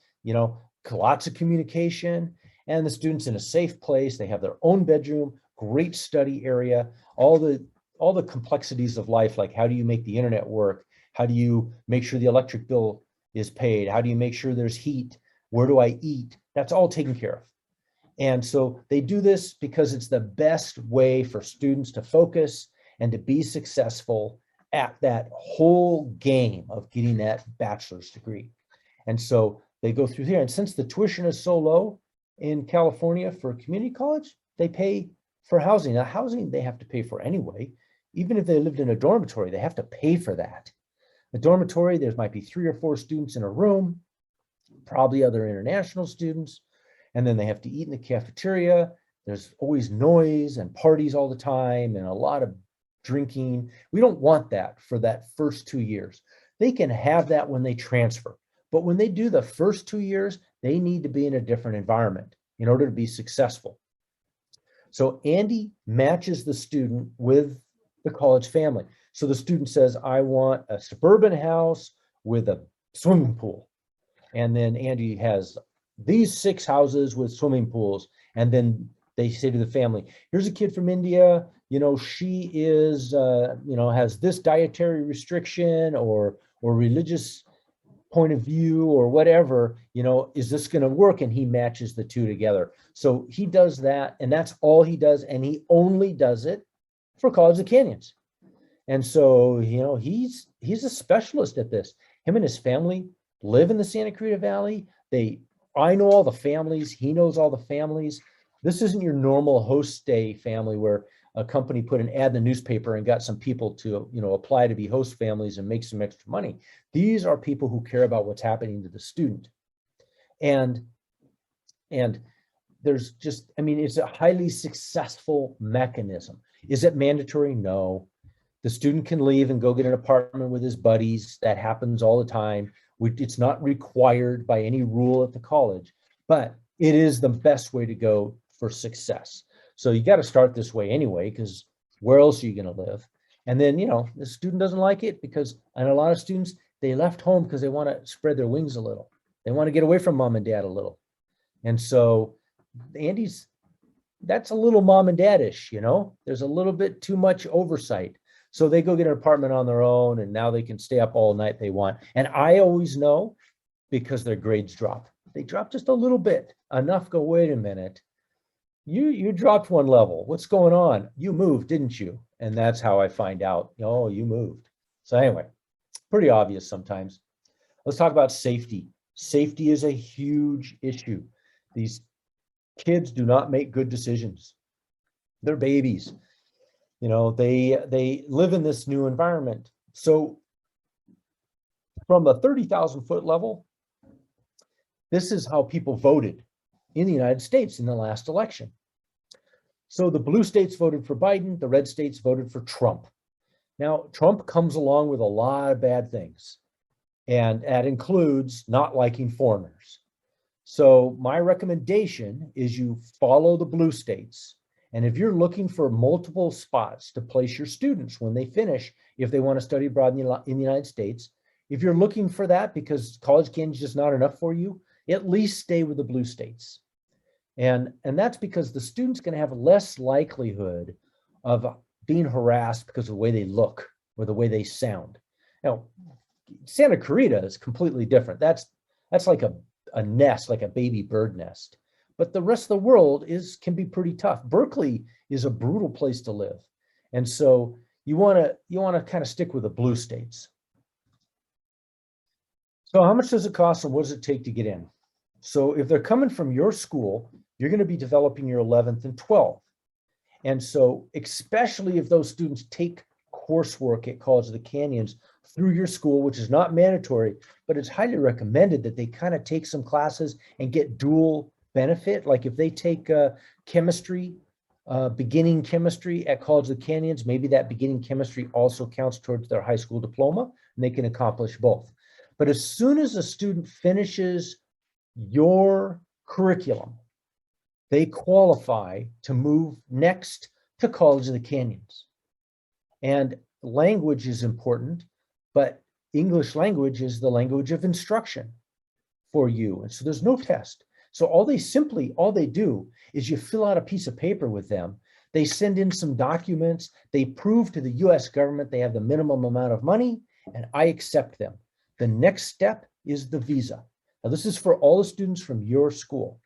lots of communication, and the student's in a safe place. They have their own bedroom, great study area, all the complexities of life, like how do you make the internet work? How do you make sure the electric bill is paid? How do you make sure there's heat? Where do I eat? That's all taken care of. And so they do this because it's the best way for students to focus and to be successful at that whole game of getting that bachelor's degree. And so they go through here. And since the tuition is so low in California for community college, they pay for housing. Now, housing they have to pay for anyway. Even if they lived in a dormitory, they have to pay for that. A dormitory, there might be 3 or 4 students in a room, probably other international students, and then they have to eat in the cafeteria. There's always noise and parties all the time and a lot of drinking. We don't want that for that first 2 years. They can have that when they transfer, but when they do the first 2 years, they need to be in a different environment in order to be successful. So Andy matches the student with the college family. So the student says, I want a suburban house with a swimming pool. And then Andy has these 6 houses with swimming pools. And then they say to the family, here's a kid from India, she is, has this dietary restriction or religious point of view or whatever, is this going to work? And he matches the 2 together. So he does that, and that's all he does. And he only does it for College of the Canyons. And so, he's a specialist at this. Him and his family live in the Santa Clarita Valley. I know all the families. He knows all the families. This isn't your normal host stay family where a company put an ad in the newspaper and got some people to, apply to be host families and make some extra money. These are people who care about what's happening to the student. And there's just, it's a highly successful mechanism. Is it mandatory? No. The student can leave and go get an apartment with his buddies. That happens all the time. It's not required by any rule at the college, but it is the best way to go for success. So you got to start this way anyway, because where else are you going to live? And then, the student doesn't like it and a lot of students, they left home because they want to spread their wings a little. They want to get away from mom and dad a little. And so that's a little mom and dad-ish, there's a little bit too much oversight. So they go get an apartment on their own, and now they can stay up all night they want. And I always know because their grades drop. They drop just a little bit, enough go, wait a minute. You dropped 1 level. What's going on? You moved, didn't you? And that's how I find out, oh, you moved. So anyway, pretty obvious sometimes. Let's talk about safety. Safety is a huge issue. These kids do not make good decisions. They're babies. They live in this new environment. So from a 30,000-foot level, this is how people voted in the United States in the last election. So the blue states voted for Biden, the red states voted for Trump. Now, Trump comes along with a lot of bad things, and that includes not liking foreigners. So my recommendation is you follow the blue states. And if you're looking for multiple spots to place your students when they finish, if they want to study abroad in the United States, if you're looking for that because College of Canyons is just not enough for you, at least stay with the blue states. And that's because the student's going to have less likelihood of being harassed because of the way they look or the way they sound. Now, Santa Clarita is completely different. That's like a nest, like a baby bird nest. But the rest of the world can be pretty tough. Berkeley is a brutal place to live. And so you want to kind of stick with the blue states. So how much does it cost and what does it take to get in? So if they're coming from your school, you're going to be developing your 11th and 12th. And so especially if those students take coursework at College of the Canyons through your school, which is not mandatory, but it's highly recommended that they kind of take some classes and get dual benefit. Like if they take chemistry, beginning chemistry at College of the Canyons, maybe that beginning chemistry also counts towards their high school diploma, and they can accomplish both. But as soon as a student finishes your curriculum, they qualify to move next to College of the Canyons. And language is important, but English language is the language of instruction for you. And so there's no test. So all they do is you fill out a piece of paper with them. They send in some documents. They prove to the US government they have the minimum amount of money, and I accept them. The next step is the visa. Now, this is for all the students from your school.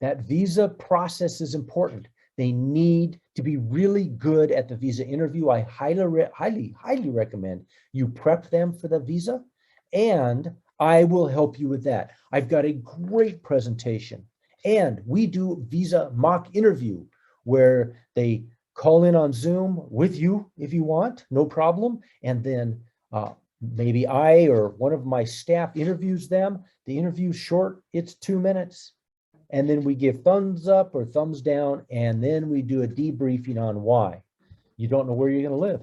That visa process is important. They need to be really good at the visa interview. I highly recommend you prep them for the visa, and I will help you with that. I've got a great presentation, and we do visa mock interview where they call in on Zoom with you if you want, no problem. And then maybe I or one of my staff interviews them. The interview's short, it's 2 minutes. And then we give thumbs up or thumbs down, and then we do a debriefing on why. You don't know where you're going to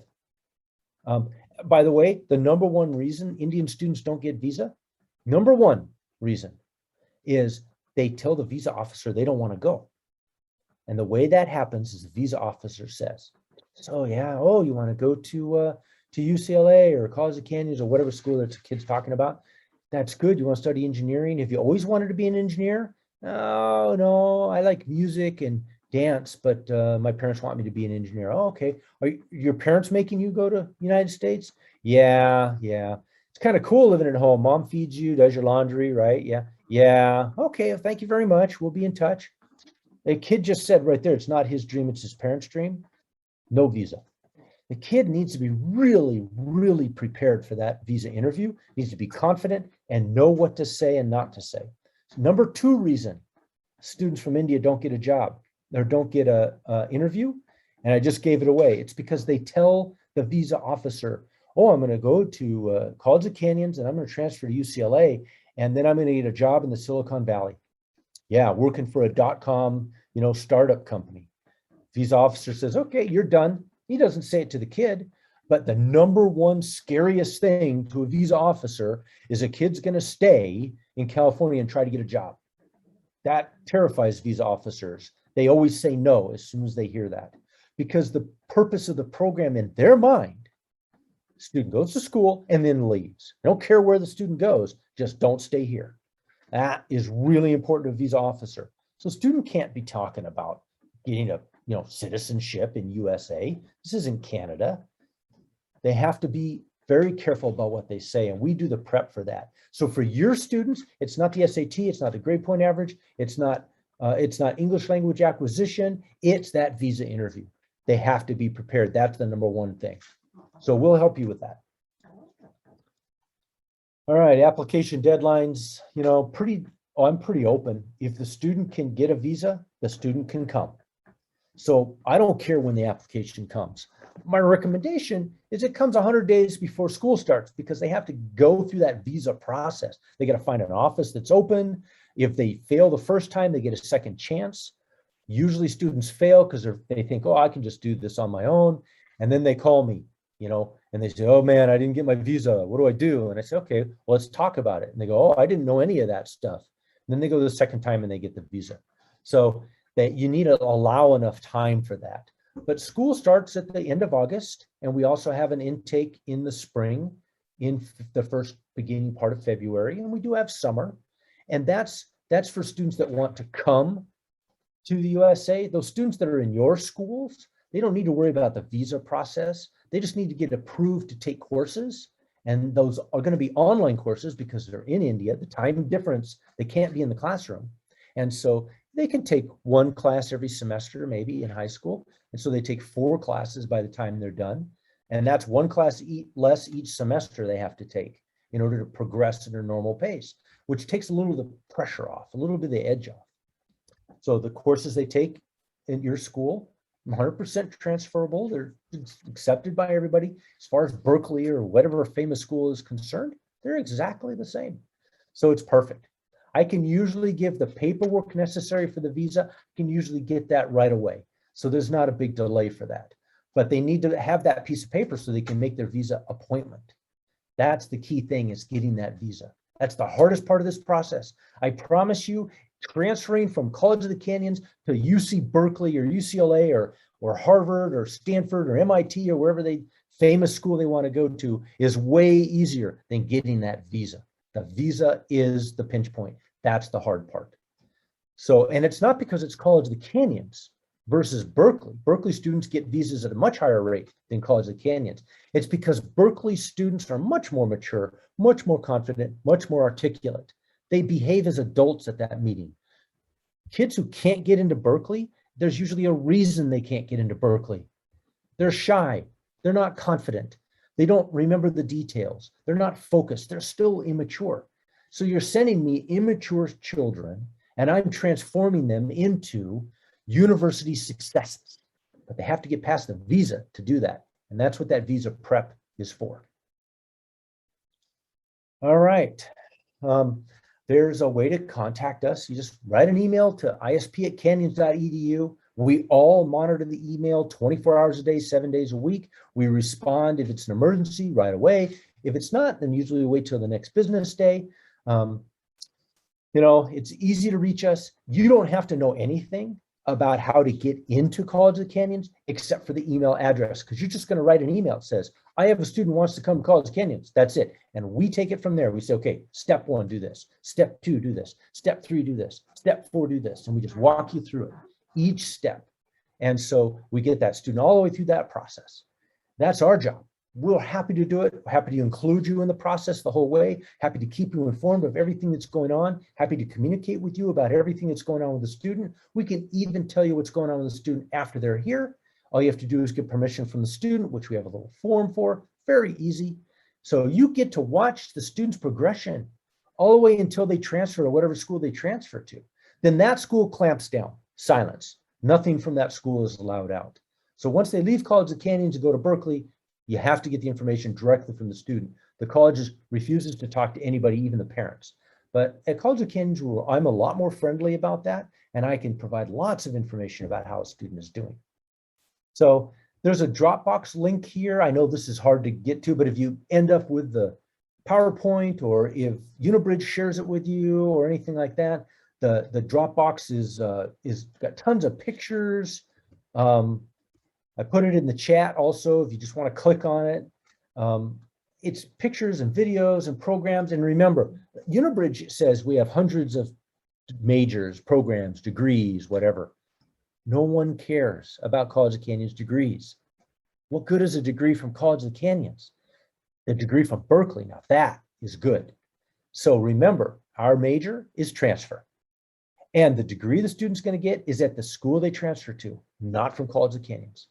live. By the way, the number one reason Indian students don't get visa, number one reason is they tell the visa officer they don't want to go. And the way that happens is the visa officer says, so yeah, oh, you want to go to UCLA or College of Canyons or whatever school that the kid's talking about? That's good. You want to study engineering? Have you always wanted to be an engineer? Oh, no, I like music and dance, but my parents want me to be an engineer. Oh, okay. Are your parents making you go to United States? Yeah. It's kind of cool living at home. Mom feeds you, does your laundry, right? Yeah. Okay, thank you very much. We'll be in touch. The kid just said right there, it's not his dream, it's his parents' dream. No visa. The kid needs to be really, really prepared for that visa interview, needs to be confident and know what to say and not to say. Number two reason students from India don't get a job or don't get a interview, and I just gave it away. It's because they tell the visa officer, oh, I'm going to go to College of Canyons and I'm going to transfer to UCLA, and then I'm going to get a job in the Silicon Valley. Yeah, working for a .com, startup company. Visa officer says, okay, you're done. He doesn't say it to the kid, but the number one scariest thing to a visa officer is a kid's going to stay in California and try to get a job. That terrifies visa officers. They always say no as soon as they hear that, because the purpose of the program in their mind, student goes to school and then leaves. They don't care where the student goes, just don't stay here. That is really important to a visa officer. So student can't be talking about getting a citizenship in USA. This isn't Canada. They have to be very careful about what they say, and we do the prep for that. So for your students, it's not the SAT, it's not the grade point average, it's not English language acquisition, it's that visa interview. They have to be prepared. That's the number one thing. So we'll help you with that. All right, application deadlines, I'm pretty open. If the student can get a visa, the student can come. So I don't care when the application comes. My recommendation is it comes 100 days before school starts, because they have to go through that visa process. They got to find an office that's open. If they fail the first time, they get a second chance. Usually students fail because they think, oh, I can just do this on my own. And then they call me, and they say, oh man, I didn't get my visa. What do I do? And I say, okay, well, let's talk about it. And they go, oh, I didn't know any of that stuff. And then they go the second time and they get the visa. So that you need to allow enough time for that. But school starts at the end of August, and we also have an intake in the spring, in the first beginning part of February, and we do have summer. And that's for students that want to come to the USA. Those students that are in your schools, they don't need to worry about the visa process. They just need to get approved to take courses. And those are going to be online courses because they're in India. The time difference, they can't be in the classroom. And so they can take one class every semester, maybe in high school. And so they take 4 classes by the time they're done. And that's 1 class less each semester they have to take in order to progress at their normal pace, which takes a little of the pressure off, a little bit of the edge off. So the courses they take in your school, 100% transferable. They're accepted by everybody. As far as Berkeley or whatever famous school is concerned, they're exactly the same. So it's perfect. I can usually give the paperwork necessary for the visa. I can usually get that right away. So there's not a big delay for that. But they need to have that piece of paper so they can make their visa appointment. That's the key thing, is getting that visa. That's the hardest part of this process. I promise you, transferring from College of the Canyons to UC Berkeley or UCLA or Harvard or Stanford or MIT or wherever famous school they want to go to is way easier than getting that visa. The visa is the pinch point. That's the hard part. So, and it's not because it's College of the Canyons versus Berkeley. Berkeley students get visas at a much higher rate than College of the Canyons. It's because Berkeley students are much more mature, much more confident, much more articulate. They behave as adults at that meeting. Kids who can't get into Berkeley, there's usually a reason they can't get into Berkeley. They're shy. They're not confident. They don't remember the details. They're not focused. They're still immature. So you're sending me immature children, and I'm transforming them into university successes. But they have to get past the visa to do that. And that's what that visa prep is for. All right. There's a way to contact us. You just write an email to isp@canyons.edu. We all monitor the email 24 hours a day, 7 days a week. We respond if it's an emergency right away. If it's not, then usually we wait till the next business day. It's easy to reach us. You don't have to know anything about how to get into College of the Canyons except for the email address, because you're just going to write an email that says, I have a student who wants to come to College of the Canyons. That's it. And we take it from there. We say, okay, step 1, do this. Step 2, do this. Step 3, do this. Step 4, do this. And we just walk you through it, each step. And so we get that student all the way through that process. That's our job. We're happy to do it. We're happy to include you in the process the whole way. Happy to keep you informed of everything that's going on. Happy to communicate with you about everything that's going on with the student. We can even tell you what's going on with the student after they're here. All you have to do is get permission from the student, which we have a little form for. Very easy. So you get to watch the student's progression all the way until they transfer to whatever school they transfer to. Then that school clamps down, silence. Nothing from that school is allowed out. So once they leave College of the Canyons and go to Berkeley, you have to get the information directly from the student. The college refuses to talk to anybody, even the parents. But at College of the Canyons, I'm a lot more friendly about that, and I can provide lots of information about how a student is doing. So there's a Dropbox link here. I know this is hard to get to, but if you end up with the PowerPoint, or if Unibridge shares it with you or anything like that, the Dropbox is got tons of pictures. I put it in the chat also if you just want to click on it. It's pictures and videos and programs. And remember, Unibridge says we have hundreds of majors, programs, degrees, whatever. No one cares about College of Canyons degrees. What good is a degree from College of Canyons? The degree from Berkeley, now that is good. So remember, our major is transfer. And the degree the student's going to get is at the school they transfer to, not from College of Canyons.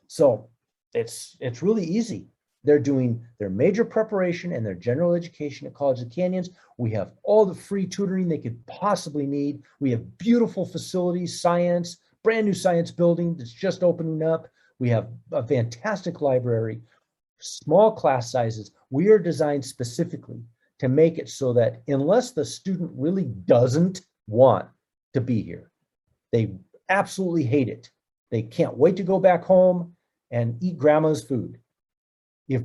So it's really easy. They're doing their major preparation and their general education at College of Canyons. We have all the free tutoring they could possibly need. We have beautiful facilities, science, brand new science building that's just opening up. We have a fantastic library, small class sizes. We are designed specifically to make it so that unless the student really doesn't want to be here, they absolutely hate it. They can't wait to go back home and eat grandma's food. If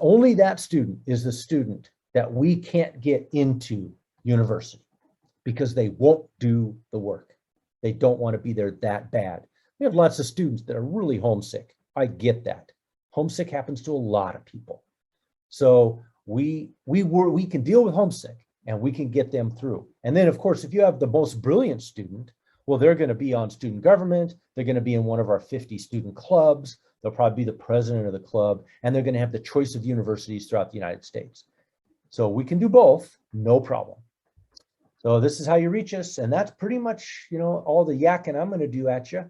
only that student is the student that we can't get into university because they won't do the work. They don't want to be there that bad. We have lots of students that are really homesick. I get that. Homesick happens to a lot of people. So we can deal with homesick and we can get them through. And then of course, if you have the most brilliant student, well, they're going to be on student government. They're going to be in one of our 50 student clubs. They'll probably be the president of the club, and they're going to have the choice of universities throughout the United States. So we can do both, no problem. So this is how you reach us. And that's pretty much, all the yakking I'm going to do at you.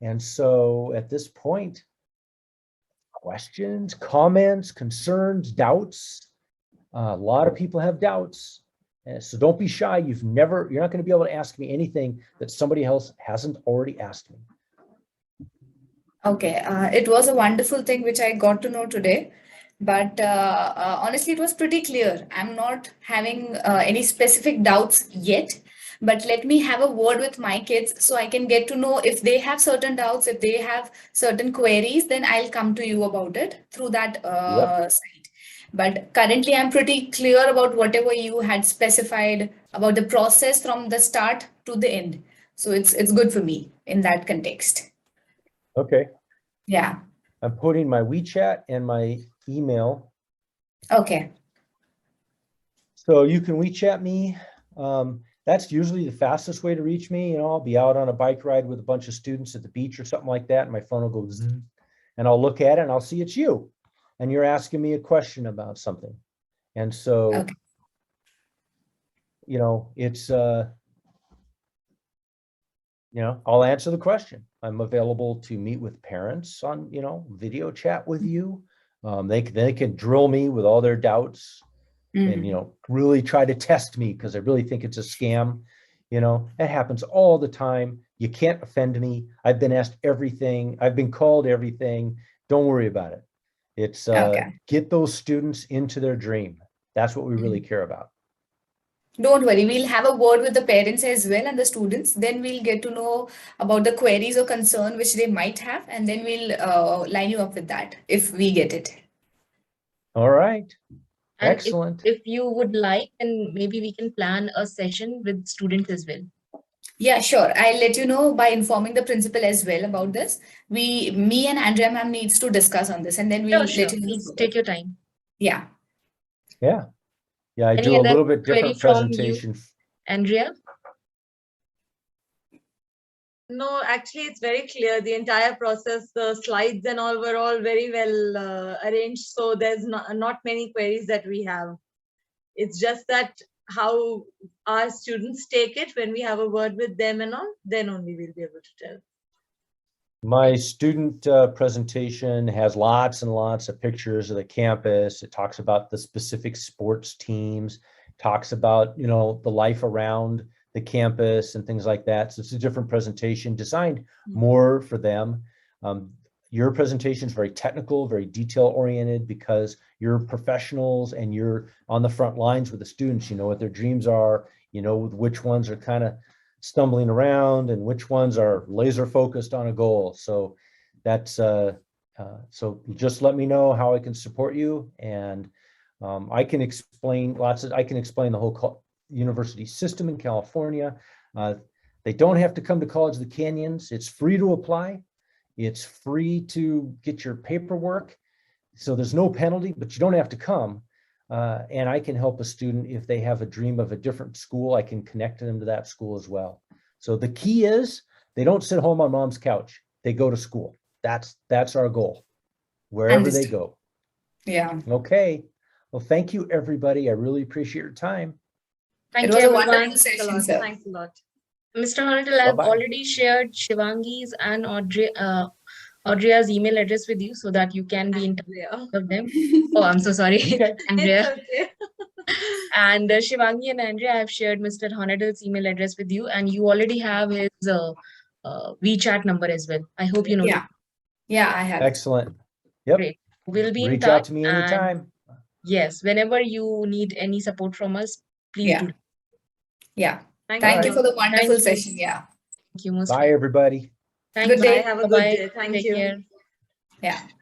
And so at this point, questions, comments, concerns, doubts. A lot of people have doubts. So don't be shy. You're not going to be able to ask me anything that somebody else hasn't already asked me. Okay, it was a wonderful thing which I got to know today. But honestly, it was pretty clear. I'm not having any specific doubts yet. But let me have a word with my kids so I can get to know if they have certain doubts, if they have certain queries, then I'll come to you about it through that site. But currently, I'm pretty clear about whatever you had specified about the process from the start to the end. So it's good for me in that context. Okay. Yeah. I'm putting my WeChat and my email. Okay. So you can WeChat me. That's usually the fastest way to reach me. I'll be out on a bike ride with a bunch of students at the beach or something like that, and my phone will go zzz, and I'll look at it and I'll see it's you. And you're asking me a question about something. And so, Okay. it's I'll answer the question. I'm available to meet with parents on, video chat with you. They can drill me with all their doubts and, really try to test me because I really think it's a scam. It happens all the time. You can't offend me. I've been asked everything. I've been called everything. Don't worry about it. It's get those students into their dream. That's what we really care about. Don't worry, we'll have a word with the parents as well and the students. Then we'll get to know about the queries or concern which they might have, and then we'll line you up with that if we get it. All right. And Excellent. If you would like, then maybe we can plan a session with students as well. Yeah, sure. I'll let you know by informing the principal as well about this. Me and Andrea ma'am needs to discuss on this, and then we'll Sure. let you know. Please take your time. Yeah. Yeah. Yeah, I Any do a other little bit query different from you? presentation. Andrea? No, actually, it's very clear. The entire process, the slides and all were all very well arranged. So there's not many queries that we have. It's just that how our students take it when we have a word with them and all, then only we'll be able to tell. My student presentation has lots and lots of pictures of the campus. It talks about the specific sports teams, talks about, the life around the campus and things like that. So it's a different presentation designed more for them. Your presentation is very technical, very detail oriented because you're professionals and you're on the front lines with the students. You know what their dreams are, which ones are kind of stumbling around and which ones are laser focused on a goal. So that's so just let me know how I can support you, and I can explain the whole university system in California. They don't have to come to College of the Canyons. It's free to apply. It's free to get your paperwork. So there's no penalty, but you don't have to come. And I can help a student if they have a dream of a different school. I can connect them to that school as well. So the key is they don't sit home on mom's couch. They go to school. That's our goal, wherever they go. Yeah. Okay. Well, thank you, everybody. I really appreciate your time. Thank It you, was a everyone. wonderful session, sir. Thanks a lot. Mr. Honatal, I've Bye-bye. already shared Shivangi's and Audria's email address with you so that you can be in touch with them. Oh, I'm so sorry, Andrea. It's okay. And Shivangi and Andrea, I have shared Mr. Honatal's email address with you, and you already have his WeChat number as well. I hope you know. Yeah. Yeah, I have. Excellent. Yep. Great. We'll be in Reach touch. out to me and anytime. Yes, whenever you need any support from us, please Yeah. do. Yeah. Thank Thank you. you for the wonderful Thank you. session. Yeah. Thank you most. Bye, everybody. Thank Good you. day. Bye. Have a good Bye-bye. day. Thank Take you. care. Yeah.